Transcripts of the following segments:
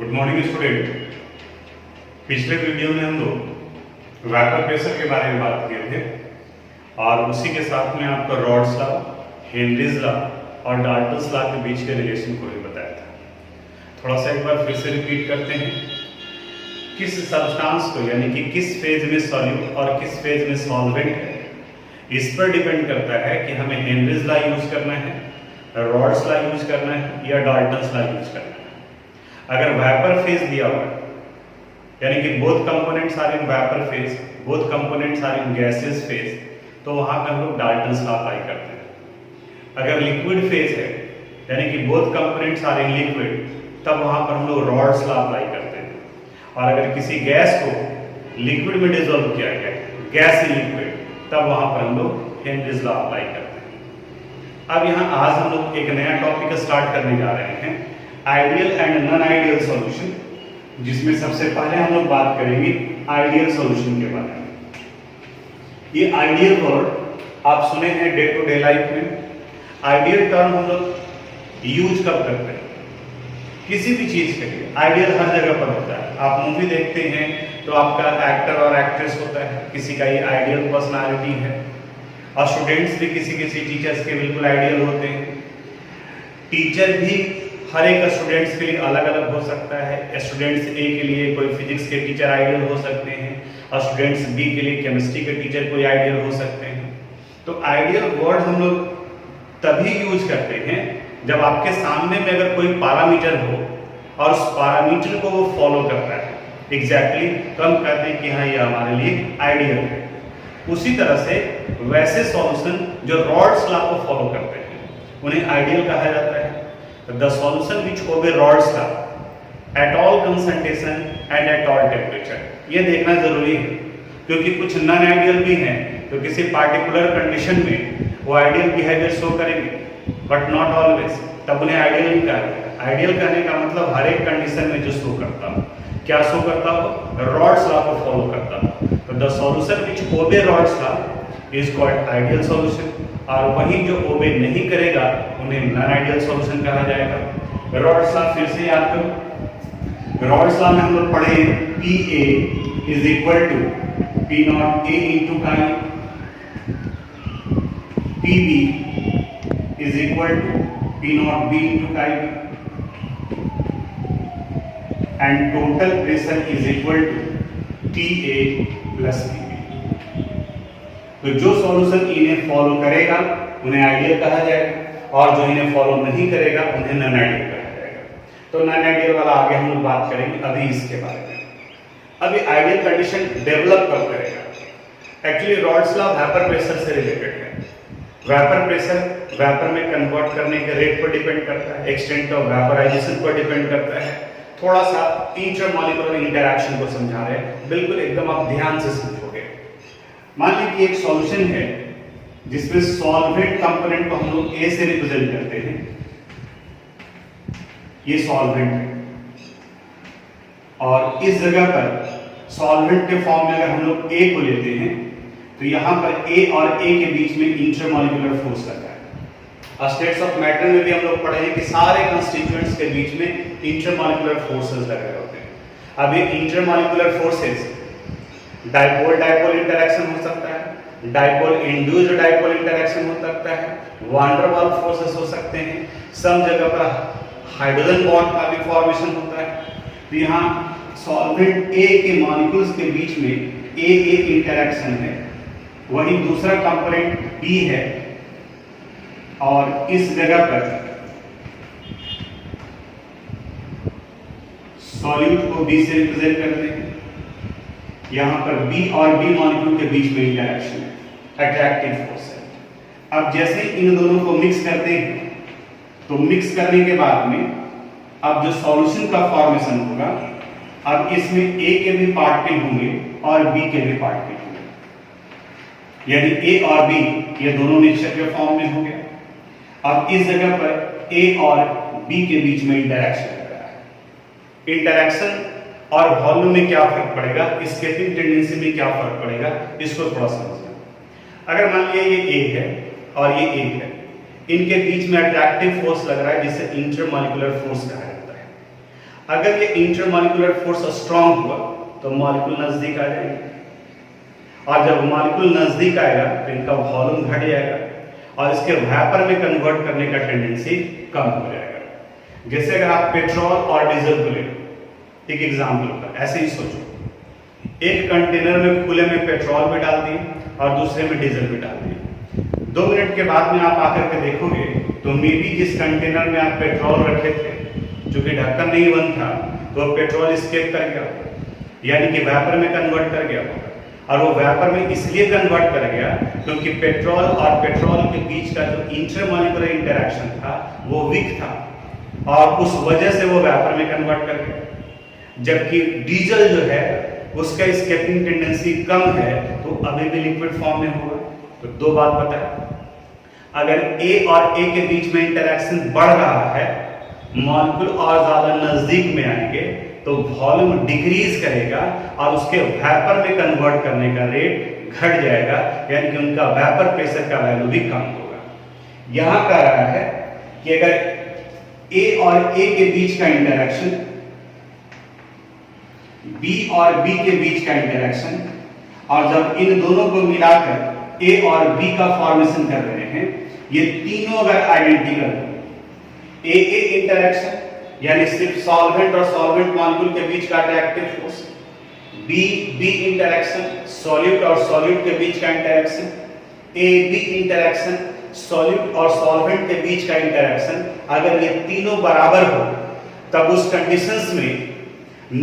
Good morning student. पिछले video में हम लोग वेपर प्रेशर के बारे में बात किए थे और उसी के साथ में आपको रॉड्स लॉ, हेनरीज लॉ और डाल्टन्स लॉ के बीच के रिलेशन को भी बताया था। थोड़ा सा एक बार फिर से रिपीट करते हैं। किस सब्सटेंस को यानी कि किस फेज में सॉल्यूट और किस फेज में सॉल्वेंट है, इस पर डिपेंड करता है कि हमें हेनरीज लॉ यूज करना है, रॉड्स लॉ यूज करना है या डाल्टन्स लॉ यूज करना है। अगर वेपर फेज दिया हुआ है यानी कि both components are in vapour phase, both components are in gases phase, तो वहां पर हम लोग डाल्टन्स लॉ अप्लाई करते हैं। अगर लिक्विड फेज है यानी कि both components are in liquid, तब वहां पर हम लोग रॉड्स लॉ अप्लाई करते हैं। और अगर किसी गैस को लिक्विड में डिसॉल्व किया गया, गैस इन लिक्विड, तब वहां पर हम लोग हेनरीज लॉ अप्लाई करते हैं। अब यहाँ आज हम लोग एक नया टॉपिक स्टार्ट करने जा रहे हैं, ideal and non ideal solution, जिसमें सबसे पहले हम लोग बात करेंगे आइडियल सॉल्यूशन के बारे में। ये आइडियल वर्ड आप सुने हैं डे टू डे लाइफ में। आइडियल टर्म हम लोग यूज कब करते हैं? किसी भी चीज के लिए आइडियल हर जगह पर होता है। आप मूवी देखते हैं तो आपका एक्टर और एक्ट्रेस होता है, किसी का ये आइडियल पर्सनालिटी है। और स्टूडेंट्स भी किसी किसी टीचर्स के बिल्कुल आइडियल होते हैं। टीचर भी हर एक स्टूडेंट्स के लिए अलग अलग हो सकता है। स्टूडेंट्स ए के लिए कोई फिजिक्स के टीचर आइडियल हो सकते हैं और स्टूडेंट्स बी के लिए केमिस्ट्री के टीचर कोई आइडियल हो सकते हैं। तो आइडियल वर्ड हम लोग तभी यूज करते हैं जब आपके सामने में अगर कोई पैरामीटर हो और उस पैरामीटर को वो फॉलो करता है एग्जैक्टली, तो हम कहते हैं कि हाँ ये हमारे लिए आइडियल है। उसी तरह से वैसे सॉल्यूशन जो रॉड्स लॉ को फॉलो करते हैं उन्हें आइडियल कहा जाता है। The solution which obey Rod's law at all concentration and at all temperature, ये देखना जरूरी है क्योंकि कुछ नॉन आइडियल भी हैं तो किसी पार्टिकुलर कंडीशन में वो आइडियल बिहेवियर शो करेंगे, बट नॉट ऑलवेज, तब उन्हें आइडियल नहीं कहा। आइडियल कहने का मतलब हर एक कंडीशन में जो शो करता हो, क्या शो करता हो? रॉड्स लॉ को फॉलो करता हो। तो the solution which obey Raoult's law is called ideal solution, और वही जो ओबे नहीं करेगा उन्हें नॉन आइडियल सॉल्यूशन कहा जाएगा। रॉड्स लॉ फिर से याद करो। रॉड्स लॉ में हम लोग पढ़े P A is equal to P not A into chi, P B is equal to P not B into chi B, and total pressure is equal to T A plus P. तो जो solution इन्हें follow करेगा उन्हें ideal कहा जाएगा और जो इन्हें फॉलो नहीं करेगा उन्हें नॉन आइडियल कहा जाएगा। तो नॉन आइडियल वाला आगे हम लोग बात करेंगे अभी इसके बारे में। अभी आइडियल कंडीशन डेवलप कब करेगा? Actually rods law vapour pressure से रिलेटेड है। वेपर प्रेशर वेपर में कन्वर्ट करने के रेट पर डिपेंड करता है, एक्सटेंट ऑफ वेपराइजेशन पर डिपेंड करता है। थोड़ा सा इंटरमॉलिक्यूलर इंटरैक्शन को समझा रहे हैं, बिल्कुल एकदम आप ध्यान से समझोगे। मान लीजिए कि एक सॉल्यूशन है जिसमें सॉल्वेंट कंपोनेंट को हम लोग ए से रिप्रेजेंट करते हैं। ये सॉल्वेंट है और इस जगह पर सॉल्वेंट के फॉर्म में अगर हम लोग ए को लेते हैं तो यहां पर ए और ए के बीच में इंटरमॉलिक्यूलर फोर्स लगा है। स्टेट्स ऑफ मैटर में भी हम लोग पढ़े हैं कि सारे कंस्टिट्यूएंट्स के बीच में इंटरमॉलिक्यूलर फोर्सेस लगे होते हैं। अब ये intermolecular forces dipole dipole interaction हो सकता है, डाइपोल इंड्यूस्ड डाइपोल इंटरैक्शन हो सकता है, वान डेर वाल्स फोर्सेस हो सकते हैं, सम जगह पर हाइड्रोजन बॉन्ड का भी फॉर्मेशन होता है। तो यहाँ सॉल्वेंट ए के मॉलिक्यूल्स के बीच में ए इंटरैक्शन है, वहीं दूसरा कंपोनेंट बी है और इस जगह पर सॉल्यूट को बी से रिप्रेजेंट करते हैं। यहां पर बी और बी मॉलिक्यूल के बीच में इंटरैक्शन है, अट्रैक्टिव फोर्स है। अब जैसे इन दोनों को मिक्स करते हैं तो मिक्स करने के बाद में अब जो सॉल्यूशन का फॉर्मेशन होगा, अब इसमें ए के भी पार्टिकल होंगे और बी के भी पार्टिकल होंगे, यानी ए और बी ये दोनों मिक्सचर के फॉर्म में हो गया। अब इस जगह पर ए और बी के बीच में इंटरैक्शन हो रहा है। इंटरैक्शन और वॉल्यूम में क्या फर्क पड़ेगा, स्केपिंग टेंडेंसी में क्या फर्क पड़ेगा, इसको थोड़ा समझना। अगर मान लिया ये ए है और ये ए है, इनके बीच में अट्रैक्टिव फोर्स लग रहा है जिसे इंटरमॉलिक्यूलर फोर्स कहा जाता है। अगर ये इंटरमॉलिक्यूलर फोर्स स्ट्रांग हुआ तो मॉलिक्यूल नजदीक आ जाएंगे, और जब मॉलिक्यूल नजदीक आएगा तो इनका वॉल्यूम घट जाएगा और इसके वेपर में कन्वर्ट करने का टेंडेंसी कम हो जाएगा। जैसे अगर आप पेट्रोल और डीजल को ले, एक एग्जाम्पल होगा, ऐसे ही सोचो, एक कंटेनर में खुले में पेट्रोल भी डाल दिए और दूसरे में डीजल भी डाल दिए। 2 मिनट के बाद में आप आकर के देखोगे तो मे बी जिस कंटेनर में आप पेट्रोल रखे थे, जो कि ढक्कन नहीं बंद था, तो पेट्रोल स्केप कर गया, यानी कि वेपर में कन्वर्ट कर गया होगा। और वो वेपर में इसलिए कन्वर्ट कर गया क्योंकि पेट्रोल और पेट्रोल के बीच का जो इंटरमॉलिक्यूलर इंटरेक्शन था वो वीक था और उस वजह से वो वेपर में कन्वर्ट कर गया। जबकि डीजल जो है उसका स्केपिंग टेंडेंसी कम है, तो अभी भी लिक्विड फॉर्म में होगा। तो 2 बात पता है, अगर ए और ए के बीच में इंटरेक्शन बढ़ रहा है, मॉलिक्यूल और ज्यादा नजदीक में आएंगे तो वॉल्यूम डिक्रीज करेगा और उसके वेपर में कन्वर्ट करने का रेट घट जाएगा, यानी कि उनका वेपर प्रेशर का वैल्यू भी कम होगा। यहां कह रहा है कि अगर ए और ए के बीच का इंटरेक्शन, बी और बी के बीच का इंटरेक्शन, और जब इन दोनों को मिलाकर ए और बी का फॉर्मेशन कर रहे हैं, ये तीनों अगर आइडेंटिकल, ए इंटरेक्शन यानी सिर्फ सॉल्वेंट और सॉल्वेंट मॉलिक्यूल के बीच का attractive force, B interaction solute और सॉल्यूट के बीच का interaction, A B interaction solute और सॉल्वेंट के बीच का इंटरेक्शन, अगर ये तीनों बराबर हो तब उस कंडीशंस में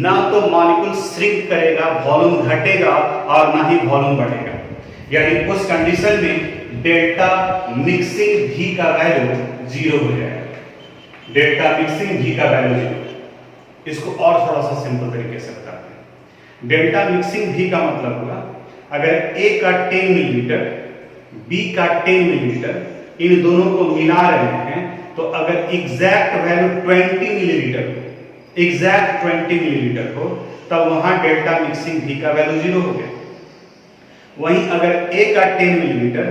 ना तो मॉलिक्यूल श्रिंक करेगा, वॉल्यूम घटेगा, और ना ही वॉल्यूम बढ़ेगा। यानी उस कंडीशन में डेल्टा मिक्सिंग भी का वैल्यू 0 हो जाएगा। डेल्टा मिक्सिंग भी का वैल्यू 0। इसको और थोड़ा सा सिंपल तरीके से बताते हैं। डेल्टा मिक्सिंग भी का मतलब हुआ, अगर ए का 10 मिलीलीटर, बी का 10 मिलीलीटर, इन दोनों को मिला रहे हैं, तो अगर exact value 20 millilitre, exact 20 millilitre हो, तब वहां डेल्टा मिक्सिंग भी का वैल्यू 0 हो गया। वहीं अगर ए का 10 मिलीलीटर,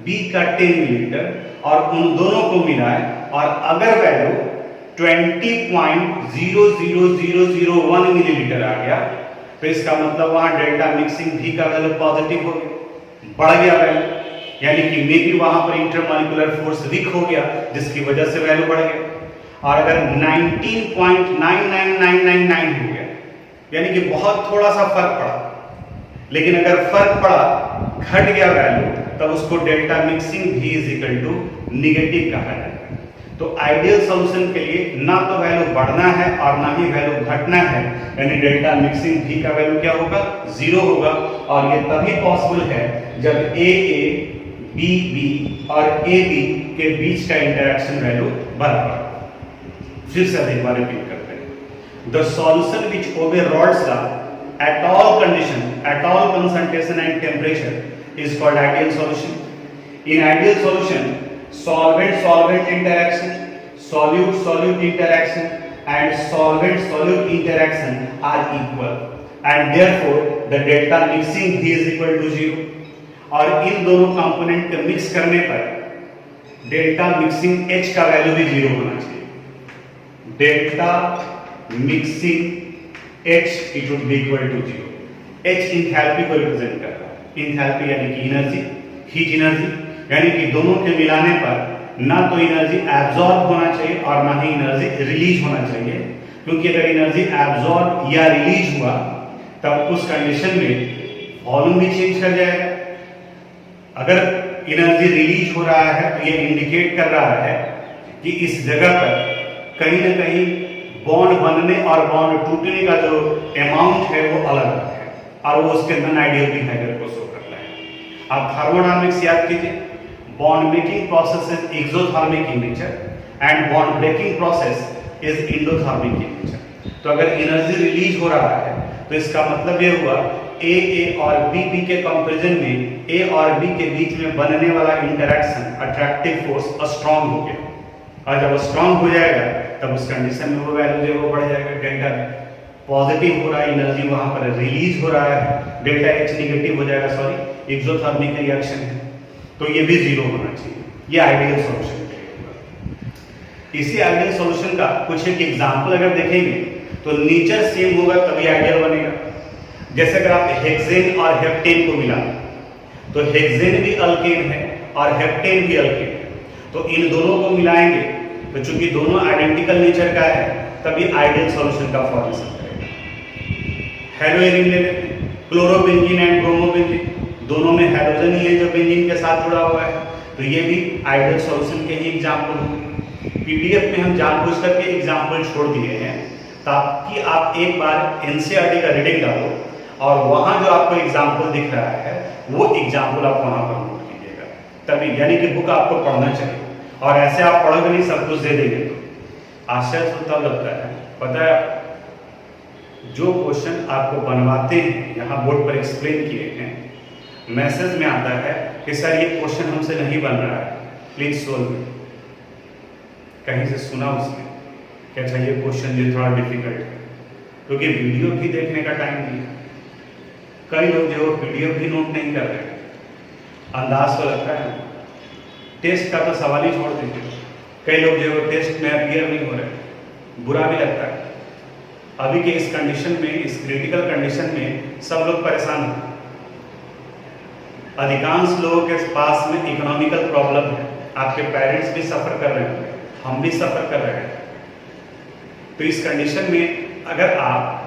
बी का 10 मिलीलीटर और उन दोनों को मिलाएं और अगर वैल्यू 20.00001 मिलीलीटर आ गया, तो इसका मतलब वहां डेल्टा मिक्सिंग भी का वैल्यू पॉजिटिव हो गया, बढ़ गया वैल्यू, यानी कि मे बी वहां पर इंटरमॉलिक्यूलर फोर्स वीक हो गया जिसकी वजह से वैल्यू बढ़ गया। और अगर 19.99999 हो गया, यानी कि बहुत थोड़ा सा फर्क पड़ा, लेकिन अगर फर्क पड़ा, घट गया वैल्यू, तब उसको डेल्टा मिक्सिंग भी इज इक्वल टू निगेटिव कहा जाएगा। तो आइडियल सॉल्यूशन के लिए ना तो वैल्यू बढ़ना है और ना ही वैल्यू घटना है, यानी डेल्टा मिक्सिंग भी का वैल्यू क्या होगा, 0 होगा। और ये तभी पॉसिबल है जब ए बी बी और ए बी के बीच का इंटरेक्शन वैल्यू बराबर। फिर से एक बार रिपीट करते हैं। The solution which obey Raoult's law at all condition, at all concentration and temperature is called ideal solution. In ideal solution, solvent interaction, solute interaction and solvent interaction are equal, and therefore the delta mixing V is equal to 0. और इन दोनों component को mix करने पर delta mixing H का value भी 0 होना चाहिए। Delta mixing H it would be equal to 0. H enthalpy को रिप्रेजेंट करता है। इंथैल्पी यानी कि एनर्जी, हीट एनर्जी, यानी कि दोनों के मिलाने पर ना तो एनर्जी एब्जॉर्ब होना चाहिए और ना ही एनर्जी रिलीज होना चाहिए, क्योंकि अगर एनर्जी एब्जॉर्ब या रिलीज हुआ तब उस कंडीशन में वॉल्यूम भी चेंज कर जाएगा। अगर एनर्जी रिलीज हो रहा है तो ये इंडिकेट कर रहा है कि इस जगह पर कहीं ना कहीं बॉन्ड बनने और बॉन्ड टूटने का जो अमाउंट है वो अलग है और वो उसके नॉन आइडियल बिहेवियर को शो करता है। आप थर्मोडायनामिक्स याद कीजिए, bond making process is exothermic in nature and bond breaking process is endothermic in nature. तो अगर एनर्जी रिलीज हो रहा है तो इसका मतलब ये हुआ ए और बी के कंपैरिजन में ए और बी के बीच में बनने वाला इंटरेक्शन, अट्रैक्टिव फोर्स स्ट्रांग हो गया, और जब स्ट्रांग हो जाएगा तब उस कंडीशन में वो वैल्यू जो वो बढ़ जाएगा। डेल्टा पॉजिटिव हो रहा है, एनर्जी वहां पर रिलीज हो रहा है, डेल्टा एच नेगेटिव हो जाएगा, सॉरी एक्सोथर्मिक रिएक्शन है, तो ये भी 0 होना चाहिए। ये आइडियल सॉल्यूशन के लिए होगा। इसी आइडियल सॉल्यूशन का कुछ एक एग्जांपल अगर देखेंगे तो नेचर सेम होगा तभी आइडियल बनेगा। जैसे अगर आप हेक्सेन और हेप्टेन को मिला तो हेक्सेन भी अल्केन है और हेप्टेन भी अल्केन है, तो इन दोनों को मिलाएंगे तो चूंकि दोनों आइडेंटिकल नेचर का है तभी आइडियल सॉल्यूशन का फॉर्मेशन करेगा। हेलोएरिन ले लेते हैं, क्लोरोबेंजीन एंड ब्रोमोबेंजीन, दोनों में हेलोजन ही है जो बेंजीन के साथ जुड़ा हुआ है, तो ये भी आइडियल सॉल्यूशन के ही एग्जाम्पल होंगे। पीडीएफ में हम जानबूझ करके एग्जाम्पल छोड़ दिए हैं ताकि आप एक बार एनसीईआरटी का रीडिंग डालो और वहां जो आपको एग्जाम्पल दिख रहा है वो एग्जाम्पल आप वहां पर नोट कीजिएगा, तभी यानी कि बुक आपको पढ़ना चाहिए। और ऐसे आप पढ़ोगे नहीं सब कुछ दे देंगे तो आश्चर्य तो तब लगता है। पता है जो क्वेश्चन आपको बनवाते हैं यहाँ बोर्ड पर एक्सप्लेन किए हैं, मैसेज में आता है कि सर ये क्वेश्चन हमसे नहीं बन रहा है, प्लीज सोल्व इट। कहीं से सुना उसने क्या चाहिए क्वेश्चन ये थोड़ा डिफिकल्ट है, क्योंकि वीडियो भी देखने का टाइम नहीं है। कई लोग जो पीडीएफ भी नोट नहीं कर रहे, अंदाज तो लगता है। टेस्ट का तो सवाल ही छोड़ दीजिए, कई लोग जो टेस्ट में अपीयर नहीं हो रहे, बुरा भी लगता है। अभी के इस कंडीशन में, इस क्रिटिकल कंडीशन में सब लोग परेशान हैं। अधिकांश लोगों के पास में इकोनॉमिकल प्रॉब्लम है, आपके पेरेंट्स भी सफर कर रहे हैं, हम भी सफर कर रहे हैं। तो इस कंडीशन में अगर आप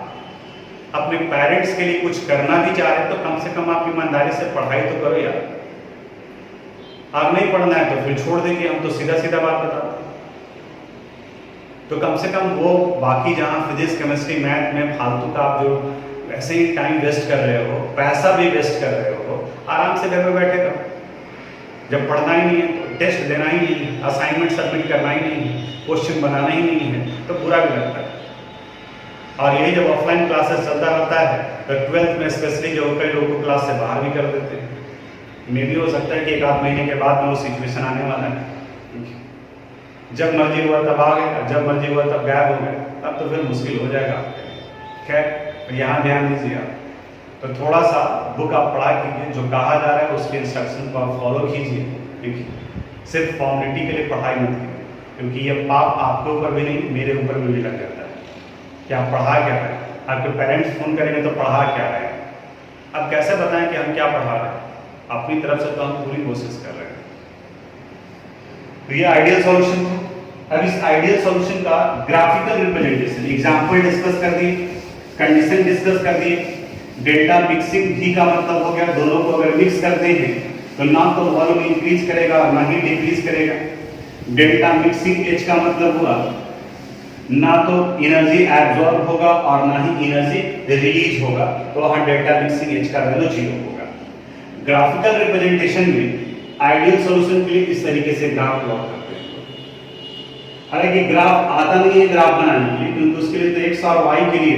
अपने पेरेंट्स के लिए कुछ करना भी चाह रहे हैं तो कम से कम आप ईमानदारी से पढ़ाई तो करो यार। आप नहीं पढ़ना है तो फिर छोड़ देंगे, हम तो सीधा सीधा बात बताते हैं। तो कम से कम वो बाकी जहाँ फिजिक्स केमिस्ट्री मैथ में फालतू का आप जो वैसे ही टाइम वेस्ट कर रहे हो, पैसा भी वेस्ट कर रहे हो, आराम से घर में बैठे करो। जब पढ़ना ही नहीं है तो टेस्ट देना ही नहीं है, असाइनमेंट सबमिट करना ही नहीं है, क्वेश्चन बनाना ही नहीं है, तो बुरा भी लगता है। और यही जब ऑफलाइन क्लासेस चलता रहता है तो 12th में स्पेशली जो कई लोगों को क्लास से बाहर भी कर देते हैं। मे भी हो सकता है कि 1 आध महीने के बाद में वो सिचुएशन आने वाला है, जब मर्जी हुआ तब आ गए, जब मर्जी हुआ तब गायब हो गए, तब तो फिर मुश्किल हो जाएगा। खैर तो यहाँ ध्यान दीजिए आप, तो थोड़ा सा बुक आप पढ़ा कीजिए, जो कहा जा रहा है उसके इंस्ट्रक्शन को आप फॉलो कीजिए। देखिए सिर्फ फॉर्मेलिटी के लिए पढ़ाई मत कीजिए, क्योंकि ये पाप आपके ऊपर भी नहीं मेरे ऊपर भी लग जाता है कि आप पढ़ा क्या रहे हैं। आपके पेरेंट्स फोन करेंगे तो पढ़ा क्या रहे हैं, अब कैसे बताएं कि हम क्या पढ़ा रहे हैं? अपनी तरफ से तो हम पूरी कोशिश कर रहे हैं। तो ये आइडियल सॉल्यूशन था। अब इस आइडियल सॉल्यूशन का ग्राफिकल रिप्रेजेंटेशन, एग्जांपल डिस्कस कर दिए, कंडीशन डिस्कस कर दिए, डेल्टा मिक्सिंग भी का मतलब हो गया, दोनों को अगर मिक्स करते हैं तो ना तो वॉल्यूम इंक्रीज करेगा ना ही डिक्रीज करेगा। डेल्टा मिक्सिंग एच का मतलब हुआ ना तो एनर्जी एब्जॉर्ब होगा और ना ही एनर्जी रिलीज होगा, तो वहां डेल्टा मिक्सिंग एच का वैल्यू 0 होगा। ग्राफिकल रिप्रेजेंटेशन में आइडियल सॉल्यूशन के लिए इस तरीके से ग्राफ प्लॉट करते हैं। हालांकि ग्राफ आता नहीं है ग्राफ बनाने के लिए, क्योंकि उसके लिए तो x और y के लिए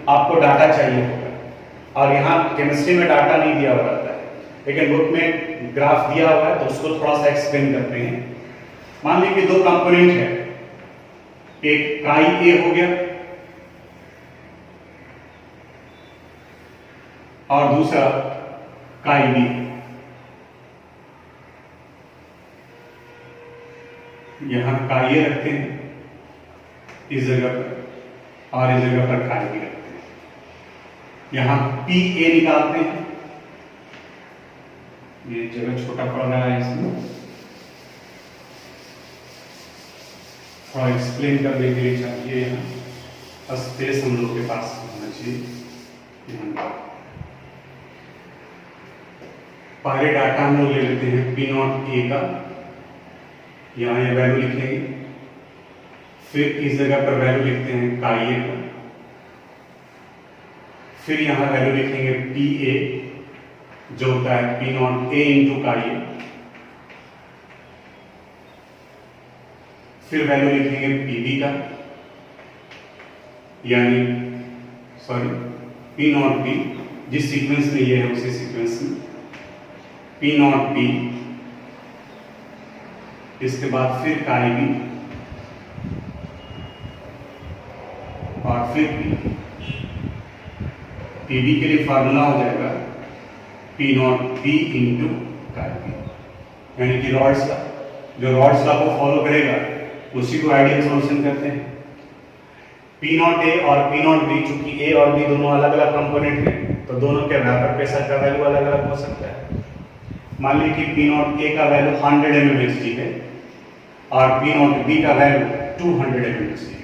आपको डाटा चाहिए होगा, और यहाँ केमिस्ट्री में डाटा नहीं दिया हुआ रहता है, लेकिन बुक में ग्राफ दिया हुआ है तो उसको थोड़ा सा एक्सप्लेन करते हैं। मान लीजिए कि 2 कंपोनेंट है, एक काई ए हो गया और दूसरा काई बी। यहां काई ए रखते हैं इस जगह पर और इस जगह पर काई बी रखते हैं। यहां पी ए निकालते हैं, ये जगह छोटा पड़ रहा है, इसमें थोड़ा एक्सप्लेन करने के लिए चाहिए यहाँ स्पेस हम लोग के पास होना चाहिए। पहले डाटा हम लोग ले लेते हैं पी नॉट ए का, यहाँ ये वैल्यू लिखेंगे, फिर इस जगह पर वैल्यू लिखते हैं काई ए का, फिर यहाँ वैल्यू लिखेंगे पी ए जो होता है P not A into chi ए, फिर वैल्यू लिखेंगे पीबी का, यानी सॉरी पी नॉट बी, जिस सीक्वेंस में ये है उसी सीक्वेंस में पी नॉट बी, इसके बाद फिर काई बी और फिर पी। पीबी के लिए फार्मूला हो जाएगा P not B into chi B, यानी कि रॉड्स लॉ, जो रॉड्स लॉ को फॉलो करेगा उसी को आइडियल सॉल्यूशन कहते हैं। पी नॉट ए और पी नॉट बी, चूंकि ए और बी दोनों अलग अलग कंपोनेंट हैं तो दोनों के वेपर प्रेशर का वैल्यू अलग अलग हो सकता है। मान लीजिए कि पी नॉट ए का वैल्यू 100 mmHg है और पी नॉट बी का वैल्यू 200 mmHg है।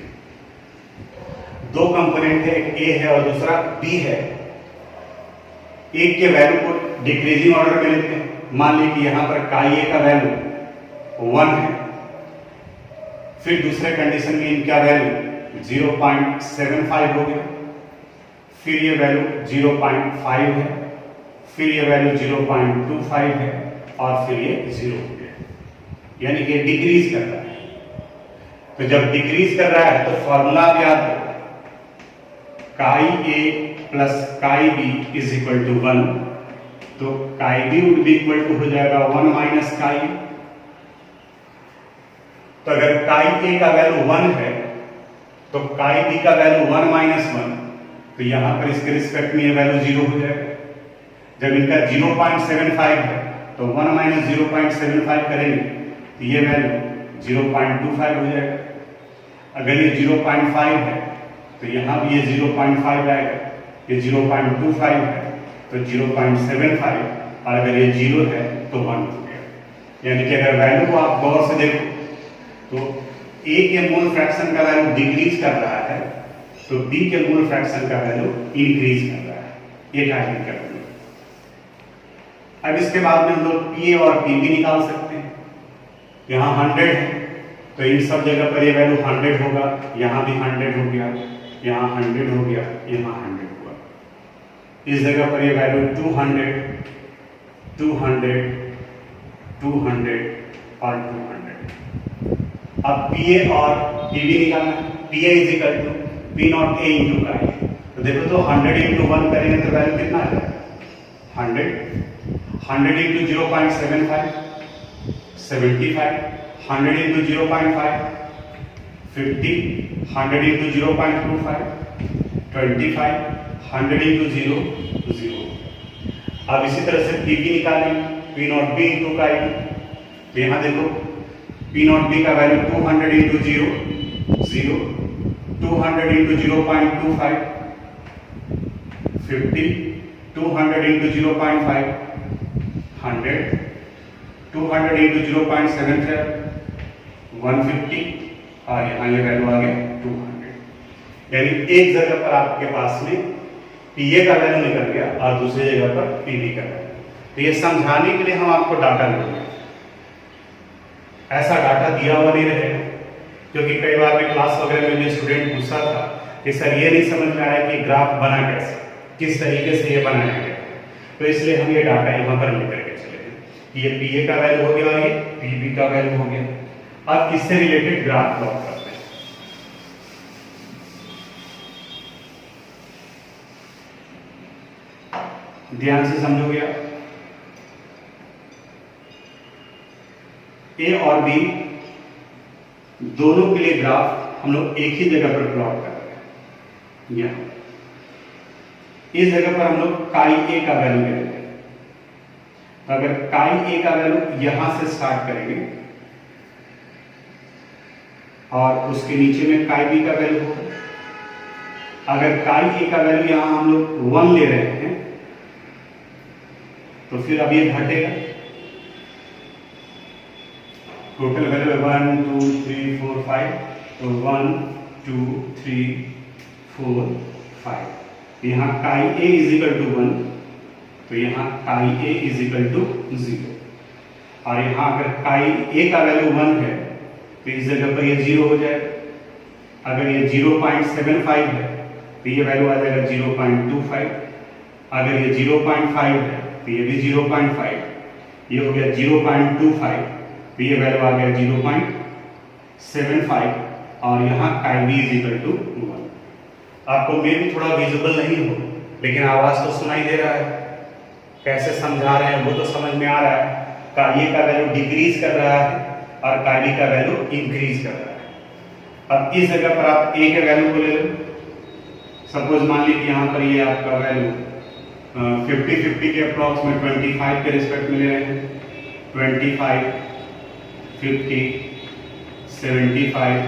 दो कंपोनेंट है, एक ए है और दूसरा बी है। एक के वैल्यू को डिक्रीजिंग ऑर्डर में लेते हैं। मान लीजिए कि यहां पर काई ए का वैल्यू 1 है, फिर दूसरे कंडीशन में इनका वैल्यू 0.75 हो गया, फिर ये वैल्यू 0.5 है, फिर ये वैल्यू 0.25 है और फिर ये 0 हो गया, यानी कि डिक्रीज कर रहा है। तो जब डिक्रीज कर रहा है तो फॉर्मूला आप याद रखो, chi A plus chi B is equal to 1, तो chi B would be equal to हो जाएगा 1 माइनस काई। तो अगर काई ए का वैल्यू 1 है तो काई बी का वैल्यू 1 माइनस 1, तो यहां पर इसके रिस्पेक्ट में ये वैल्यू 0 हो जाएगा। जब इनका 0.75 है तो 1 माइनस 0.75 करेंगे तो ये वैल्यू 0.25 हो जाएगा। अगर ये 0.5 है तो यहां भी ये 0.5 आएगा, ये 0.25 है तो 0.75, और अगर ये 0 है तो 1 हो गया। यानी कि अगर वैल्यू को आप गौर से देखो तो ए के मोल फ्रैक्शन का वैल्यू डिक्रीज कर रहा है तो बी के मोल फ्रैक्शन का वैल्यू इंक्रीज कर रहा है, ये टाइपिंग कर रहे हैं। अब इसके बाद में हम लोग पी ए और पी बी निकाल सकते हैं। यहाँ 100 है तो इन सब जगह पर ये वैल्यू 100 होगा, यहाँ भी 100 हो गया, यहाँ 100 हो गया, यहाँ 100 हुआ। इस जगह पर ये वैल्यू 200, 200, 200 और 200। अब पी ए और पी बी निकालना है। P A is equal to P not A into chi. तो देखो तो 100 इंटू 1 करेंगे तो वैल्यू कितना है 100, 100 इंटू 0.75 75, 100 इंटू 0.5 50, 100 इंटू 0.25 25, 100 इंटू 0 0। अब इसी तरह से पी बी निकालेंगे, P not B into chi. तो यहाँ देखो पी नॉट बी का value 200 into 0 0, 200 into 0.25 50, 200 into 0.5 100, 200 into 0.75 150 और यहाँ ये वैल्यू आ गया 200। यानी एक जगह पर आपके पास में पी ए का वैल्यू निकल गया और दूसरी जगह पर पी बी का वैल्यू। तो ये समझाने के लिए हम आपको डाटा देंगे, ऐसा डाटा दिया हुआ नहीं रहेगा, क्योंकि कई बार में क्लास वगैरह में जो स्टूडेंट पूछा था कि सर ये नहीं समझ में आया कि ग्राफ बना कैसे, किस तरीके से ये बनाया गया। तो इसलिए हम ये डाटा यहाँ पर लेकर के चले गए कि ये पी ए का वैल्यू हो गया और ये पी बी का वैल्यू हो गया। अब इससे रिलेटेड ग्राफ प्लॉट करते हैं। ध्यान से समझोगे आप। ए और बी दोनों के लिए ग्राफ हम लोग एक ही जगह पर प्लॉट कर रहे हैं। इस जगह पर हम लोग काई ए का वैल्यू ले लेते हैं। तो अगर काई ए का वैल्यू यहां से स्टार्ट करेंगे और उसके नीचे में काई बी का वैल्यू होगा। अगर काई ए का वैल्यू यहां हम लोग 1 ले रहे हैं तो फिर अब ये घटेगा, टोटल वैल्यू 1 2 3 4 5, तो 1 2 3 4 5। यहाँ काई ए इज इक्वल टू 1, तो यहाँ काई ए इज इक्वल टू 0, और यहाँ अगर काई ए का वैल्यू 1 है तो इस जगह पर ये 0 हो जाएगा। अगर ये 0.75 है तो ये वैल्यू आ जाएगा 0.25, अगर ये 0.5 है तो ये भी 0.5, ये हो गया 0.25, तो ये वैल्यू आ गया 0.75, और यहाँ काई बी इज इक्वल टू 1। आपको मे भी थोड़ा विजिबल नहीं हो, लेकिन आवाज तो सुनाई दे रहा है। कैसे समझा रहे हैं वो तो समझ में आ रहा है। काई ए का वैल्यू डिक्रीज कर रहा है और काई बी का वैल्यू इंक्रीज कर रहा है। अब इस जगह पर आप ए के वैल्यू को ले लो। सपोज मान लीजिए यहाँ पर ये आपका वैल्यू 50-50 के अप्रॉक्स में 25 के रिस्पेक्ट में ले रहे हैं। 25, 50, 75,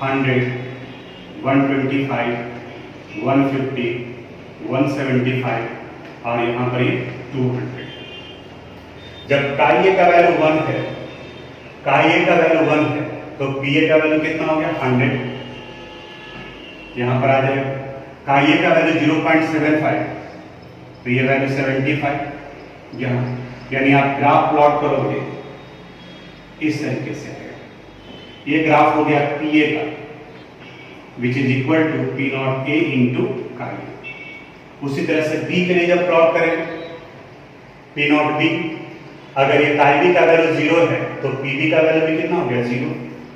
100, 125, 150, 175 और यहाँ पर ये 200। जब काई का वैल्यू 1 है, काई का वैल्यू 1 है, तो पी ए का वैल्यू कितना हो गया 100, यहाँ पर आ जाएगा। काई का वैल्यू 0.75, तो ये वैल्यू 75 यहाँ, यानी आप ग्राफ प्लॉट करोगे इस तरीके से आएगा। ये ग्राफ हो गया पी ए का, which is equal to P not A into chi. उसी तरह से बी के लिए जब प्लॉट करें पी नॉट बी, अगर ये काई बी का वैल्यू 0 है तो पी बी का वैल्यू भी कितना हो गया 0।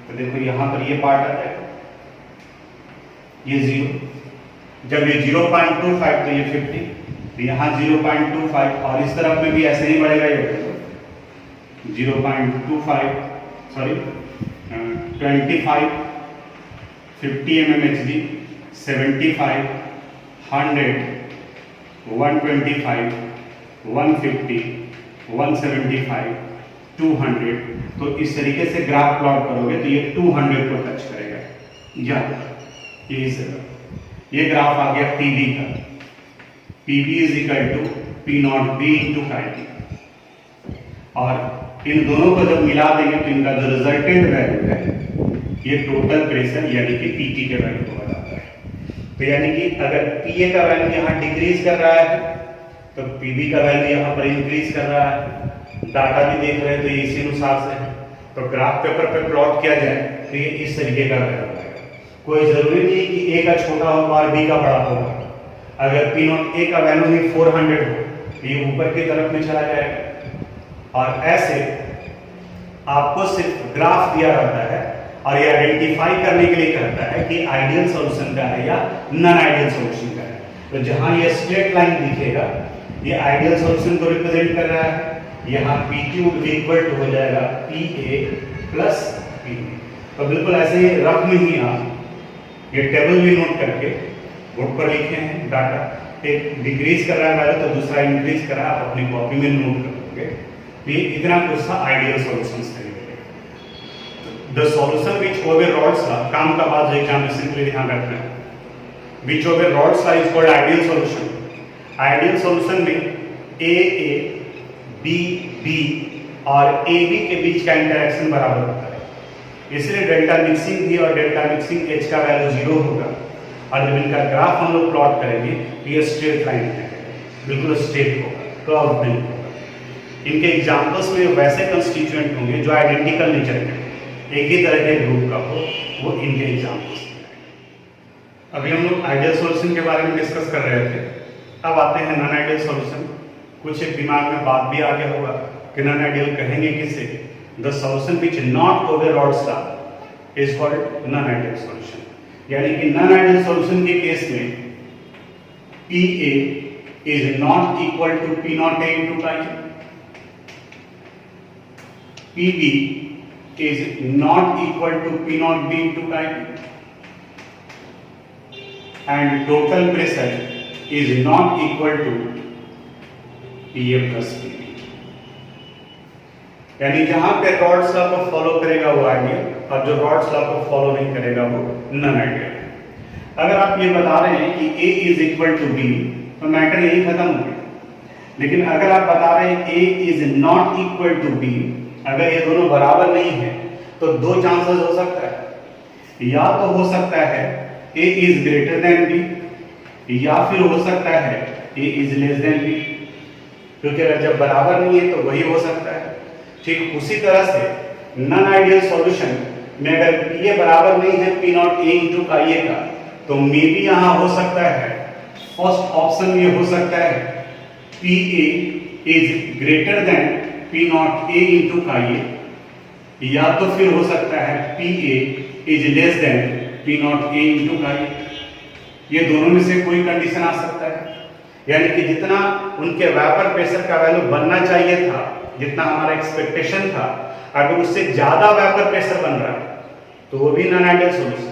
तो देखो यहां पर ये पार्ट आ जाएगा, ये 0। जब ये 0.25 तो ये 50, तो यहाँ 0.25 और इस तरफ में भी ऐसे ही बढ़ेगा, ये 0.25 सॉरी 25, 50 mmHg, 75, 100, 125, 150, 175, 200। तो इस तरीके से ग्राफ प्लॉट करोगे तो ये 200 को टच करेगा। ये ग्राफ आ गया पीबी का। P B is equal to P not B into chi, और इन दोनों को जब मिला देंगे तो इनका जो रिजल्टेंट वैल्यू है ये टोटल प्रेशर यानी कि पीटी के वैल्यू को बताता है। तो यानी कि अगर पीए का वैल्यू यहाँ डिक्रीज कर रहा है तो पीबी का वैल्यू यहाँ पर इंक्रीज कर रहा है। डाटा भी देख रहे हैं तो ये इसी अनुसार से है। तो ग्राफ पेपर पे प्लॉट किया जाए तो ये इस तरीके का वैल्यू आएगा। कोई जरूरी नहीं कि ए का छोटा होगा और बी का बड़ा होगा। अगर पी नॉट ए का वैल्यू ही 400 हो तो ये ऊपर की तरफ में चला जाएगा। और ऐसे आपको सिर्फ ग्राफ दिया रहता है और ये आइडेंटिफाई करने के लिए कहता है कि आइडियल सॉल्यूशन का है या नॉन आइडियल सॉल्यूशन का है। तो जहां ये स्ट्रेट लाइन दिखेगा ये आइडियल सॉल्यूशन को रिप्रेजेंट कर रहा है। यहाँ पी क्यू इक्वल टू हो जाएगा P A plus P B. तो बिल्कुल ऐसे ही रफ में ही आप ये टेबल भी नोट करके बोर्ड पर लिखे हैं डाटा। एक डिक्रीज कर रहा है वैल्यू तो दूसरा इंक्रीज कर रहा है, आप अपनी कॉपी में नोट करोगे। ये इतना कुछ था आइडियल सॉल्यूशंस के लिए। The solution which obey Raoult's law, काम का बाद जो एग्जाम में सिंपली ध्यान रखना है, which obey Raoult's law is called ideal solution. Ideal solution में ए बी बी और ए बी के बीच का इंटरेक्शन बराबर होता है, इसलिए डेल्टा मिक्सिंग भी और डेल्टा मिक्सिंग एच का वैल्यू 0 होगा। और जब इनका ग्राफ हम लोग प्लॉट करेंगे तो ये स्ट्रेट लाइन है, बिल्कुल स्ट्रेट होगा, कर्व नहीं होगा। इनके एग्जाम्पल्स में वैसे कंस्टिट्यूएंट होंगे जो आइडेंटिकल नेचर के, एक ही तरह के ग्रुप का हो, वो इनके एग्जाम्पल्स। अभी हम लोग आइडियल सॉल्यूशन के बारे में डिस्कस कर रहे थे, अब आते हैं नॉन आइडियल सॉल्यूशन। कुछ एक दिमाग में बात भी आ गया होगा कि नॉन आइडियल कहेंगे किसे? The solution which not obey Raoult's law is called non ideal solution. यानी कि नॉन आइडियल सॉल्यूशन के केस में P A is not equal to P not A into chi, P B is not equal to P not B into chi, and total pressure is not equal to P A plus P B. यानी जहां पे rods law को follow करेगा वो ideal, और जो rods law को follow नहीं करेगा वो नॉन आइडियल। अगर आप ये बता रहे हैं कि A is equal to B तो मैटर यही खत्म हो गया। लेकिन अगर आप बता रहे हैं A is not equal to B, अगर ये दोनों बराबर नहीं है तो दो चांसेस हो सकता है। या तो हो सकता है A is greater than B, या फिर हो सकता है A is less than B, क्योंकि अगर जब बराबर नहीं है तो वही हो सकता है। ठीक उसी तरह से नॉन आइडियल सॉल्यूशन में अगर पी ए बराबर नहीं है पी नॉट ए इंटू का ए का, तो मे भी यहां हो सकता है, फर्स्ट ऑप्शन में हो सकता है P A is greater than P not A into का ए, या तो फिर हो सकता है P A is less than P not A into का ए। ये दोनों में से कोई कंडीशन आ सकता है। यानी कि जितना उनके वेपर प्रेशर का वैल्यू बनना चाहिए था, जितना हमारा एक्सपेक्टेशन था, अगर उससे ज्यादा वेपर प्रेशर बन रहा है तो वो भी नॉन आइडियल सॉल्यूशन,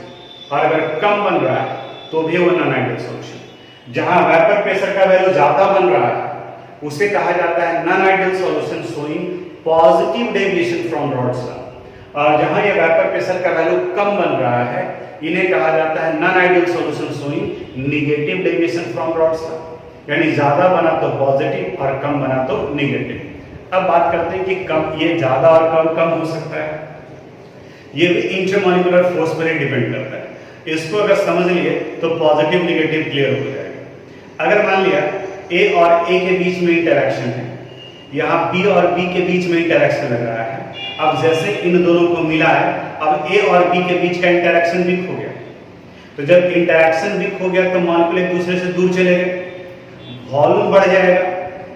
और अगर कम बन रहा है तो भी वो नॉन आइडियल सॉल्यूशन। जहां वेपर प्रेशर का वैल्यू ज्यादा बन रहा है उसे कहा जाता है non ideal solution showing positive deviation from rods law, और जहां ये वेपर प्रेशर का वैल्यू कम बन रहा है, इन्हें कहा जाता है non ideal solution showing negative deviation from rods law, यानी ज्यादा बना तो पॉजिटिव और कम बना तो नेगेटिव। अब बात करते हैं कि कम, ये ज्यादा और कम हो सकता है, ये भी इंटरमॉलिक्यूलर फोर्स पर ही डिपेंड करता है। इसको अगर समझ लिए तो पॉजिटिव नेगेटिव क्लियर हो जाएगा। अगर मान लिया ए और ए के बीच में इंटरेक्शन है, यहाँ बी और बी के बीच में इंटरेक्शन लग रहा है, अब जैसे इन दोनों को मिला है, अब ए और बी के बीच का इंटरेक्शन वीक हो गया। तो जब इंटरेक्शन वीक हो गया तो मॉलिक्यूल एक दूसरे से दूर चले गए, वॉल्यूम बढ़ जाएगा,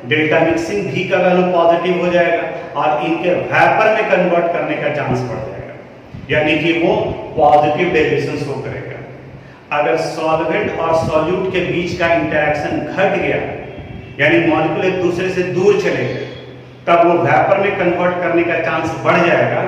डेल्टा मिक्सिंग भी का वैल्यू पॉजिटिव हो जाएगा और इनके वेपर में कन्वर्ट करने का चांस बढ़ जाएगा, यानी कि वो पॉजिटिव डेविएशन शो करेगा। अगर सॉल्वेंट और सॉल्यूट के बीच का इंटरेक्शन घट गया, यानी मॉलिक्यूल एक दूसरे से दूर चले गए, तब वो वेपर में कन्वर्ट करने का चांस बढ़ जाएगा,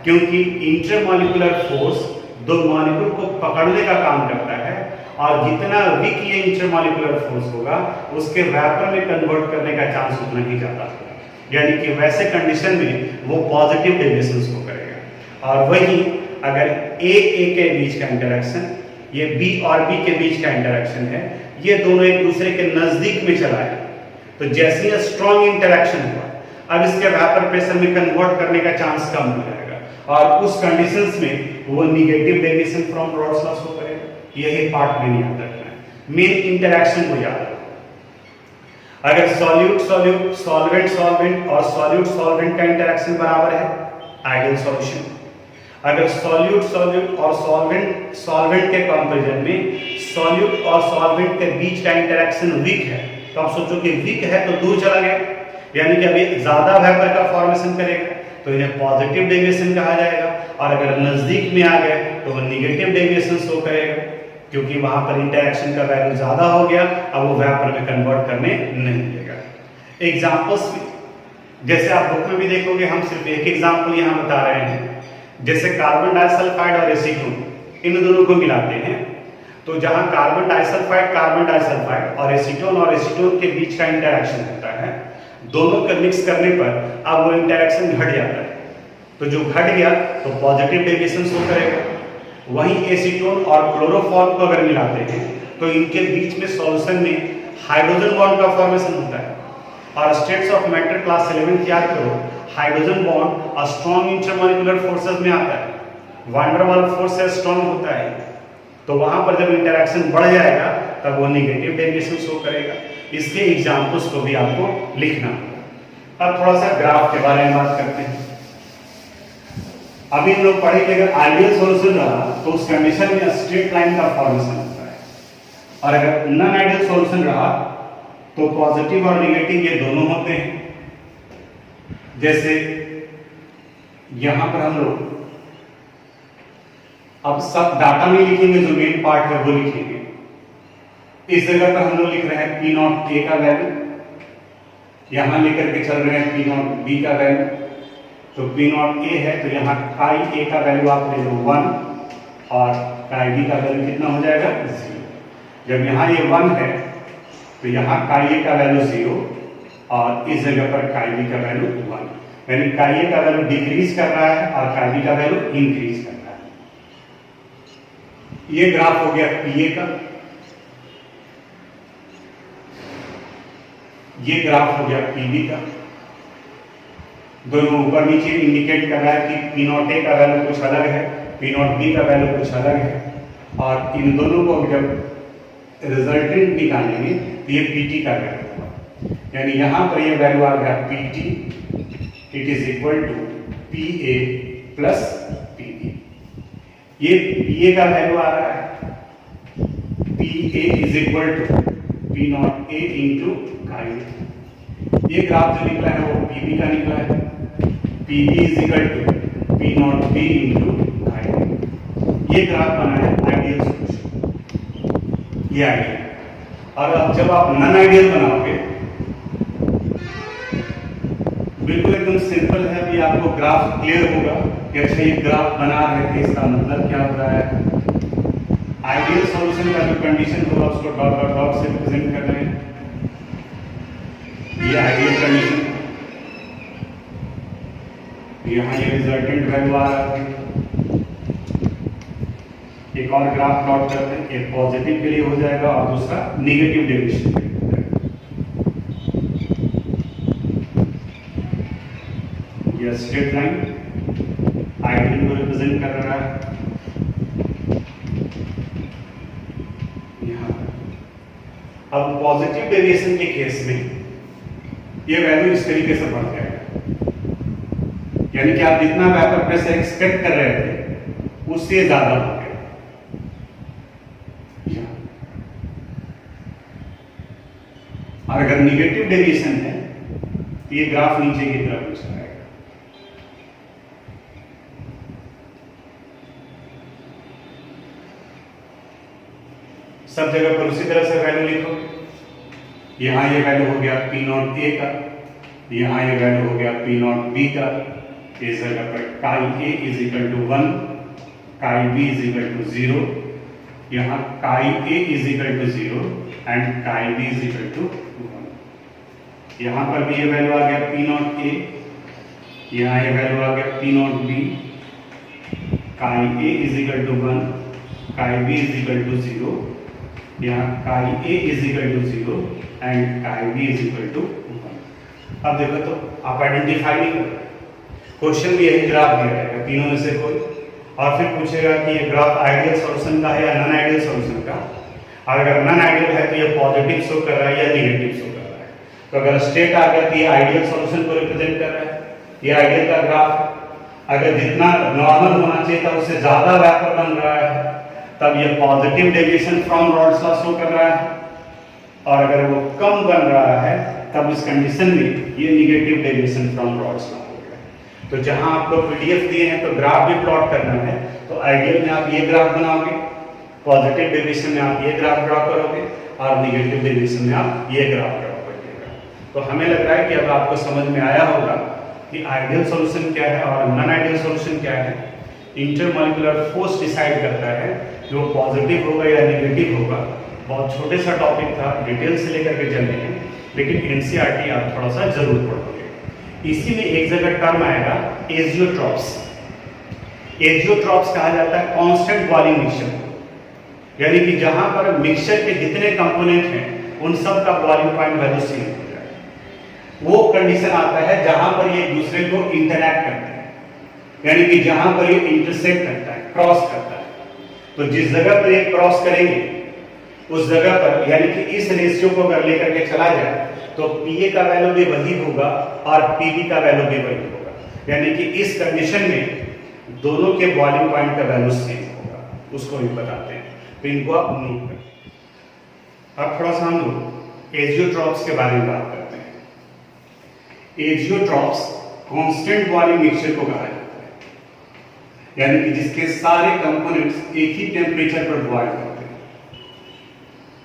क्योंकि इंटरमॉलिक्यूलर फोर्स दो मॉलिक्यूल को पकड़ने का काम करता है और जितना वीक ये इंटरमॉलिक्यूलर फोर्स होगा उसके वेपर में कन्वर्ट करने का चांस उतना ही ज्यादा होगा, यानी कि वैसे कंडीशन में वो पॉजिटिव डेविएशन शो करेगा। और वही अगर ए के बीच का इंटरेक्शन, ये बी और बी के बीच का इंटरेक्शन है, ये दोनों एक दूसरे के नजदीक में चला है, तो जैसे ही स्ट्रॉन्ग इंटरेक्शन हुआ, अब इसके वेपर प्रेशर में कन्वर्ट करने का चांस कम हो जाएगा और उस कंडीशंस में वो negative deviation from rods law show करेगा। यही पार्ट में याद रखना है, मेन इंटरेक्शन को याद रखना। अगर सॉल्यूट सॉल्यूट, सॉल्वेंट सॉल्वेंट और सॉल्यूट सॉल्वेंट का इंटरेक्शन बराबर है, आइडियल सॉल्यूशन। अगर सॉल्यूट सॉल्यूट और सॉल्वेंट सॉल्वेंट के कंपैरिजन में सॉल्यूट और सॉल्वेंट के बीच का इंटरेक्शन वीक है, तो आप सोचो कि वीक है तो दूर चला गया, यानी कि अभी ज्यादा वेपर का फॉर्मेशन करेगा, तो इन्हें पॉजिटिव डेविएशन कहा जाएगा। और अगर नजदीक में आ गए तो वो नेगेटिव डेविएशन शो करेगा, क्योंकि वहां पर इंटरेक्शन का वैल्यू ज्यादा हो गया, अब वो वेपर में कन्वर्ट करने नहीं देगा। एग्जांपल्स में जैसे आप बुक में भी देखोगे, हम सिर्फ एक एग्जांपल यहाँ बता रहे हैं। जैसे कार्बन डाइसल्फाइड और एसीटोन, इन दोनों को मिलाते हैं, तो जहां कार्बन डाइसल्फाइड और एसीटोन के बीच का इंटरेक्शन होता है, दोनों को मिक्स करने पर अब वो इंटरेक्शन घट जाता है, तो जो घट गया तो पॉजिटिव डेविएशन शो करेगा। वहीं एसीटोन और क्लोरोफॉर्म को अगर मिलाते हैं तो इनके बीच में सॉल्यूशन में हाइड्रोजन बॉन्ड का फॉर्मेशन होता है, और स्टेट्स ऑफ मैटर क्लास 11 याद करो, हाइड्रोजन बॉन्ड और स्ट्रॉन्ग इंटरमॉलिक्यूलर फोर्सेस में आता है, वान डेर वाल्स फोर्स से स्ट्रॉन्ग होता है, तो वहां पर जब इंटरेक्शन बढ़ जाएगा तब वो नेगेटिव डेविएशन शो करेगा। इसके एग्जांपल्स को भी आपको लिखना होगा। अब थोड़ा सा ग्राफ के बारे में बात करते हैं। अभी हम लोग पढ़े कि अगर आइडियल सॉल्यूशन रहा तो उस कंडीशन में स्ट्रेट लाइन का फॉर्मेशन होता है, और अगर नॉन आइडियल सॉल्यूशन रहा तो पॉजिटिव और नेगेटिव ये दोनों होते हैं। जैसे यहां पर हम लोग अब सब डाटा में लिखेंगे, जो मेन पार्ट है वो लिखेंगे। इस जगह पर हम लोग लिख रहे हैं पी नॉट ए का वैल्यू, यहां लेकर के चल रहे हैं पी नॉट बी का वैल्यू। तो पी नॉट ए है तो यहाँ काई ए का वैल्यू आप ले लो 1 और काई बी का वैल्यू कितना हो जाएगा 0। जब यहाँ ये 1 है तो यहाँ काई ए का वैल्यू 0 और इस जगह पर काई बी का वैल्यू 1, यानी काई ए का वैल्यू डिक्रीज कर रहा है और काई बी का वैल्यू इंक्रीज कर रहा है। ये ग्राफ हो गया पी ए का, ये ग्राफ हो गया पीबी का। दोनों ऊपर नीचे इंडिकेट कर रहा है कि पी नॉट ए का वैल्यू कुछ अलग है, पी नॉट बी का वैल्यू कुछ अलग है, और इन दोनों को जब रिजल्टेंट निकालेंगे तो ये पीटी का वैल्यू होगा, यानी यहां पर ये वैल्यू आ गया P T, it is equal to P A plus P B. ये पीए का वैल्यू आ रहा है P A is equal to P not A into chi. ये ग्राफ जो निकला है वो पीबी का निकला है, P B is equal to P not B into chi. ये ग्राफ बना है आइडियल सॉल्यूशन, ये आइडियल। और अब जब आप नॉन आइडियल बनाओगे, बिल्कुल एकदम सिंपल है, अभी आपको ग्राफ क्लियर होगा कि अच्छा ये ग्राफ बना रहे थे, इसका मतलब क्या हो रहा है। आइडियल सॉल्यूशन का जो कंडीशन होगा उसको डॉट डॉट डॉट से रिप्रेजेंट कर रहे हैं, ये आइडियल कंडीशन। यहाँ ये रिजल्टेंट वैल्यू आ रहा है। एक और ग्राफ प्लॉट करते हैं, एक पॉजिटिव के लिए हो जाएगा और दूसरा नेगेटिव डेविएशन के लिए हो जाएगा। यह स्ट्रेट लाइन आइडियल को रिप्रेजेंट कर रहा है। यहाँ अब पॉजिटिव डेविएशन के केस में ये वैल्यू इस तरीके से बढ़ जाएगा, यानी कि आप जितना वेपर प्रेशर एक्सपेक्ट कर रहे थे उससे ज्यादा हो गया। और अगर निगेटिव डेविएशन है तो ये ग्राफ नीचे की तरफ जाएगा। सब जगह पर उसी तरह से वैल्यू लिखो। यहां ये वैल्यू हो गया P0 A का, यहां ये वैल्यू हो गया P0 B का। इस जगह पर chi A is equal to 1, chi B is equal to 0, यहाँ chi A is equal to 0 and chi B is equal to 1। यहाँ पर भी ये वैल्यू आ गया P0 A, यहाँ ये वैल्यू आ गया P0 B, chi A is equal to 1, chi B is equal to 0, यहाँ chi A is equal to 0 and chi B is equal to 1। अब देखो तो आप आइडेंटिफाई नहीं करो, क्वेश्चन में यही ग्राफ दिया जाएगा तीनों में से कोई, और फिर पूछेगा कि ये ग्राफ आइडियल सॉल्यूशन का है या नॉन आइडियल सॉल्यूशन का। और अगर नॉन आइडियल है तो ये पॉजिटिव शो कर रहा है या नेगेटिव शो कर रहा है। तो अगर स्टेट आ गया तो ये आइडियल सॉल्यूशन को रिप्रेजेंट कर रहा है, ये आइडियल का ग्राफ। अगर जितना नॉर्मल होना चाहिए था उससे ज्यादा वेपर बन रहा है तब ये positive deviation from rods law show कर रहा है, और अगर वो कम बन रहा है तब इस कंडीशन में ये negative deviation from rods law. तो जहां आपको पीडीएफ दिए हैं तो ग्राफ भी प्लॉट करना है, तो आइडियल में आप ये ग्राफ बनाओगे, पॉजिटिव डेविएशन में आप ये ग्राफ ड्रॉ करोगे, और निगेटिव डेविएशन में आप ये ग्राफ ड्रॉ करिएगा। तो हमें लग रहा है कि अब आपको समझ में आया होगा कि आइडियल सॉल्यूशन क्या है और नॉन आइडियल सॉल्यूशन क्या है। इंटरमॉलिक्यूलर फोर्स डिसाइड करता है कि वो पॉजिटिव होगा या नेगेटिव होगा। बहुत छोटे सा टॉपिक था, डिटेल से लेकर के चले हैं, लेकिन एनसीईआरटी आप थोड़ा सा जरूर पढ़ोगे। इसी में एक जगह टर्म आएगा एजियोट्रॉप्स। एजियोट्रॉप्स कहा जाता है कांस्टेंट वॉल्यूम मिक्सचर, यानी कि जहां पर मिक्सचर के जितने कंपोनेंट हैं उन सब का वॉल्यूम पॉइंट वैल्यू सेम हो जाए। वो कंडीशन आता है जहां पर ये एक दूसरे को इंटरैक्ट करते हैं, यानी कि जहां पर ये इंटरसेक्ट करता है, क्रॉस करता है। तो जिस जगह पर ये क्रॉस करेंगे उस जगह पर, यानी कि इस रेशियो को अगर लेकर के चला जाए तो PA का वैल्यू भी वही होगा और PB का वैल्यू भी वही होगा, यानी कि इस कंडीशन में दोनों के बॉइलिंग पॉइंट का वैल्यू सेम होगा, उसको भी बताते हैं। तो इनको आप नोट करें। अब थोड़ा सा हम लोग एजियोट्रॉप्स के बारे में बात करते हैं। एजियोट्रॉप्स कांस्टेंट वॉल्यूम मिक्सचर को कहा जाता है, यानी कि जिसके सारे कंपोनेंट्स एक ही टेम्परेचर पर बॉइल करते हैं।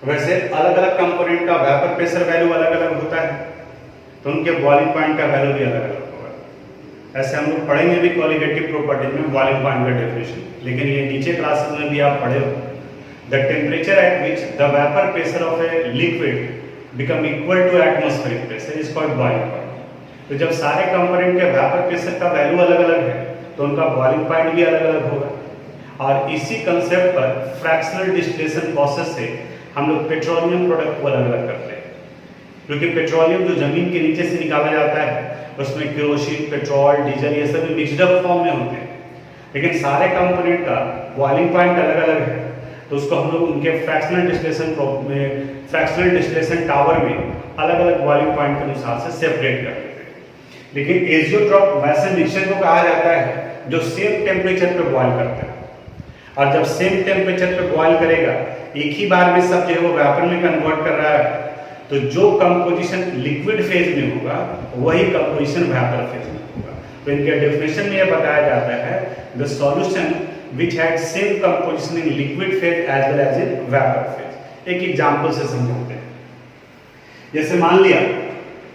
वैसे अलग अलग कंपोनेंट का वेपर प्रेशर वैल्यू अलग अलग होता है, तो उनके बॉइलिंग पॉइंट का वैल्यू भी अलग अलग होगा। ऐसे हम लोग पढ़ेंगे भी क्वालिटेटिव प्रॉपर्टीज में बॉइलिंग पॉइंट का डेफिनेशन, लेकिन ये नीचे क्लासेस में भी आप पढ़े हो। The temperature at which the vapour pressure of a liquid become equal to atmospheric pressure is called boiling point. तो जब सारे कंपोनेंट के वेपर प्रेशर का वैल्यू अलग अलग है तो उनका बॉइलिंग पॉइंट भी अलग अलग होगा। और इसी कंसेप्ट पर फ्रैक्शनल डिस्टिलेशन प्रोसेस से हम लोग पेट्रोलियम प्रोडक्ट को अलग अलग करते हैं, क्योंकि पेट्रोलियम जो जमीन के नीचे से निकाला जाता है उसमें केरोसिन, पेट्रोल, डीजल ये सब मिक्सड अप फॉर्म में होते हैं, लेकिन सारे कंपोनेंट का बॉइलिंग पॉइंट अलग अलग है। तो उसको हम लोग उनके फ्रैक्शनल डिस्टिलेशन टावर में अलग अलग बॉइलिंग पॉइंट के अनुसार से सेपरेट कर देते हैं। लेकिन एजियोट्रॉप वैसे मिक्सचर को कहा जाता है जो सेम टेम्परेचर पे बॉइल करता है, और जब सेम टेम्परेचर पे बॉइल करेगा एक ही बार में सब जो है वो वेपर में कन्वर्ट कर रहा है, तो जो कंपोजिशन लिक्विड फेज में होगा वही कंपोजिशन वेपर फेज में होगा। तो इनके डेफिनेशन में यह बताया जाता है the solution which had same composition in liquid phase as well as in vapour phase. एक एग्जांपल से समझाते हैं। जैसे मान लिया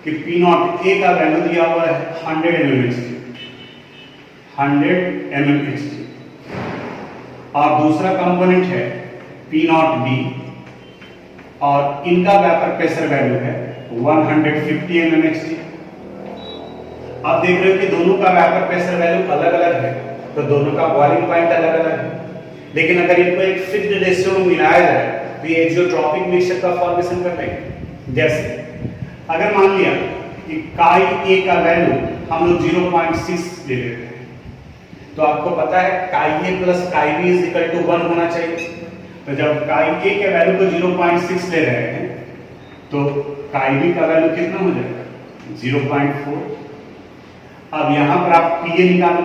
कि P0 A का वैल्यू दिया हुआ है 100 mmHg, 100 mmHg, और दूसरा कंपोनेंट है P0 B और इनका वेपर प्रेशर वैल्यू है 150 mmHg। आप देख रहे हो कि दोनों का वेपर प्रेशर वैल्यू अलग अलग है, तो दोनों का बॉइलिंग पॉइंट अलग अलग है। लेकिन अगर इनको एक फिक्स्ड रेशियो में मिलाया जाए तो ये एजियोट्रॉपिक मिक्सचर का फॉर्मेशन कर लेंगे। जैसे अगर मान लिया कि काई ए का वैल्यू हम लोग 0.6 ले लेते हैं, तो आपको पता है chi A plus chi B is equal to 1 होना चाहिए। तो जब काई ए के वैल्यू को 0.6 ले रहे हैं तो काई बी का वैल्यू कितना हो जाएगा 0.4। अब यहां पर आप पीए निकालो,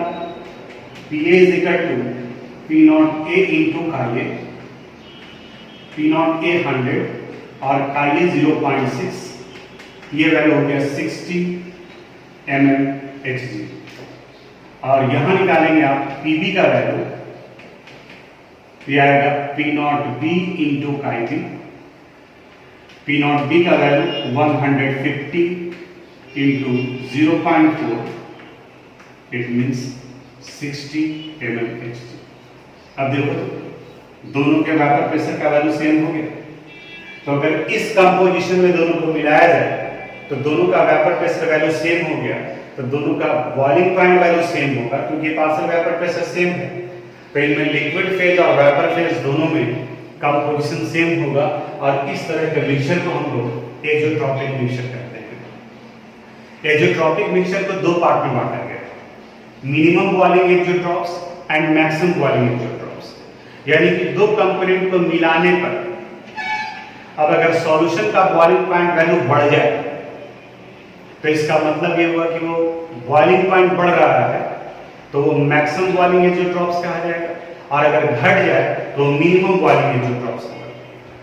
P A is equal to P not A into chi A, P not a 100 और काई ए 0.6, ये वैल्यू हो गया 60 mmHg। और यहां निकालेंगे आप पीबी का वैल्यू, ये आएगा P not B into chi B, P not be का value 150 into 0.4, it means 60 mmHg। अब देखो दोनों के वेपर प्रेशर का वैल्यू सेम हो गया, तो अगर इस कंपोजिशन में दोनों को मिलाया जाए तो दोनों का वेपर प्रेशर वैल्यू सेम हो गया, तो दोनों का बॉइलिंग पॉइंट वैल्यू सेम होगा क्योंकि पार्शियल वेपर प्रेशर सेम है। तो इनमें लिक्विड फेज और वेपर फेज दोनों में कंपोजिशन सेम होगा और इस तरह के मिक्सचर को हम लोग एजियोट्रॉपिक मिक्सचर कहते हैं। एजियोट्रॉपिक मिक्सचर को दो पार्ट में बांटा गया, minimum boiling azeotropes and maximum boiling azeotropes, यानी कि दो कंपोनेंट को मिलाने पर अब अगर सॉल्यूशन का बॉइलिंग पॉइंट वैल्यू बढ़ जाए तो इसका मतलब ये हुआ कि वो बॉइलिंग पॉइंट बढ़ रहा है, तो वो मैक्सिमम बॉइलिंग एजियोट्रॉप्स कहा जाएगा, और अगर घट जाए तो मिनिमम बॉइलिंग एजियोट्रॉप्स होगा।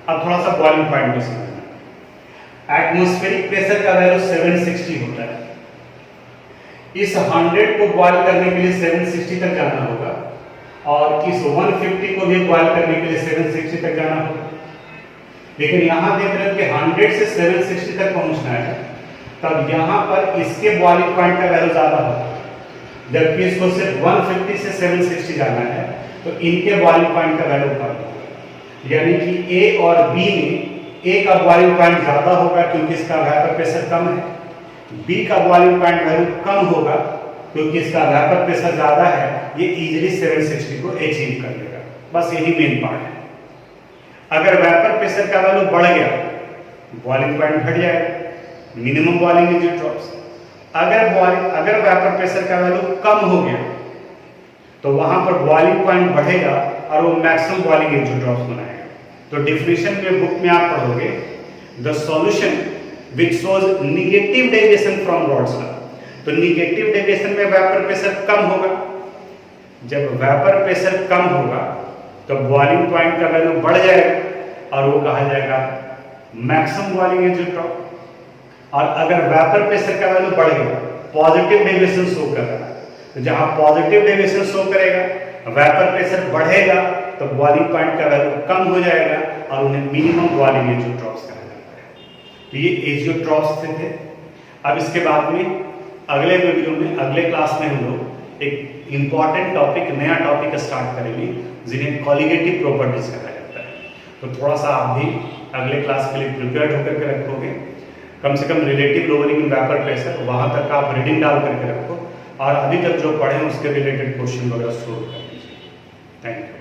अब थोड़ा सा बॉइलिंग पॉइंट को समझना। एटमॉस्फेरिक प्रेशर का वैल्यू 760 होता है, इस 100 को बॉइल करने के लिए 760 तक जाना होगा और इस 150 को भी बॉइल करने के लिए 760 तक जाना होगा। लेकिन यहां देख रहे हो कि 100 से 760 तक पहुंचना है, तब यहां पर इसके बॉइलिंग पॉइंट का वैल्यू ज्यादा होगा, जबकि इसको सिर्फ 150 से 760 जाना है, तो इनके बॉइलिंग पॉइंट का वैल्यू कम होगा। यानी कि ए और बी में ए का बॉइलिंग पॉइंट ज्यादा होगा क्योंकि इसका वेपर प्रेशर कम है, बी का बॉइलिंग पॉइंट वैल्यू कम होगा क्योंकि इसका वेपर प्रेशर ज्यादा है, ये इजीली 760 को अचीव कर लेगा। बस यही मेन पार्ट है। अगर वेपर प्रेशर का वैल्यू बढ़ गया, बॉइलिंग पॉइंट घट जाएगा, मिनिमम बॉइलिंग एजियोट्रॉप्स। अगर वेपर प्रेशर का वैल्यू कम हो गया तो वहां पर बॉइलिंग पॉइंट बढ़ेगा और वो मैक्सिमम बॉइलिंग एजियोट्रॉप्स बनाएगा। तो डेफिनेशन में बुक में आप पढ़ोगे the solution which shows negative deviation from rods law. तो नेगेटिव डेविएशन में वेपर प्रेशर कम होगा, जब वेपर प्रेशर कम होगा तो बॉइलिंग पॉइंट का वैल्यू बढ़ जाएगा और वो कहा जाएगा मैक्सिमम बॉइलिंग एजियोट्रॉप। और अगर वेपर प्रेशर का वैल्यू बढ़ गया, पॉजिटिव डेविएशन शो कर रहा है, तो जहां पॉजिटिव डेविएशन शो करेगा, वेपर प्रेशर बढ़ेगा, तो बॉइलिंग पॉइंट का वैल्यू कम हो जाएगा और उन्हें मिनिमम बॉइलिंग एजियोट्रॉप्स कहा जाता है। तो ये एजियोट्रॉप्स थे। अब इसके बाद में अगले वीडियो में, अगले क्लास में हम लोग एक इंपॉर्टेंट टॉपिक, नया टॉपिक स्टार्ट करेंगे जिन्हें कॉलिगेटिव प्रॉपर्टीज कहा जाता है। तो थोड़ा सा आप भी अगले क्लास के लिए प्रिपेयर्ड होकर के रखोगे, कम से कम relative lowering in vapour pressure वहां तक आप रीडिंग डाल करके रखो और अभी तक जो पढ़े उसके रिलेटेड क्वेश्चन वगैरह सोल्व कर लीजिए। Thank you.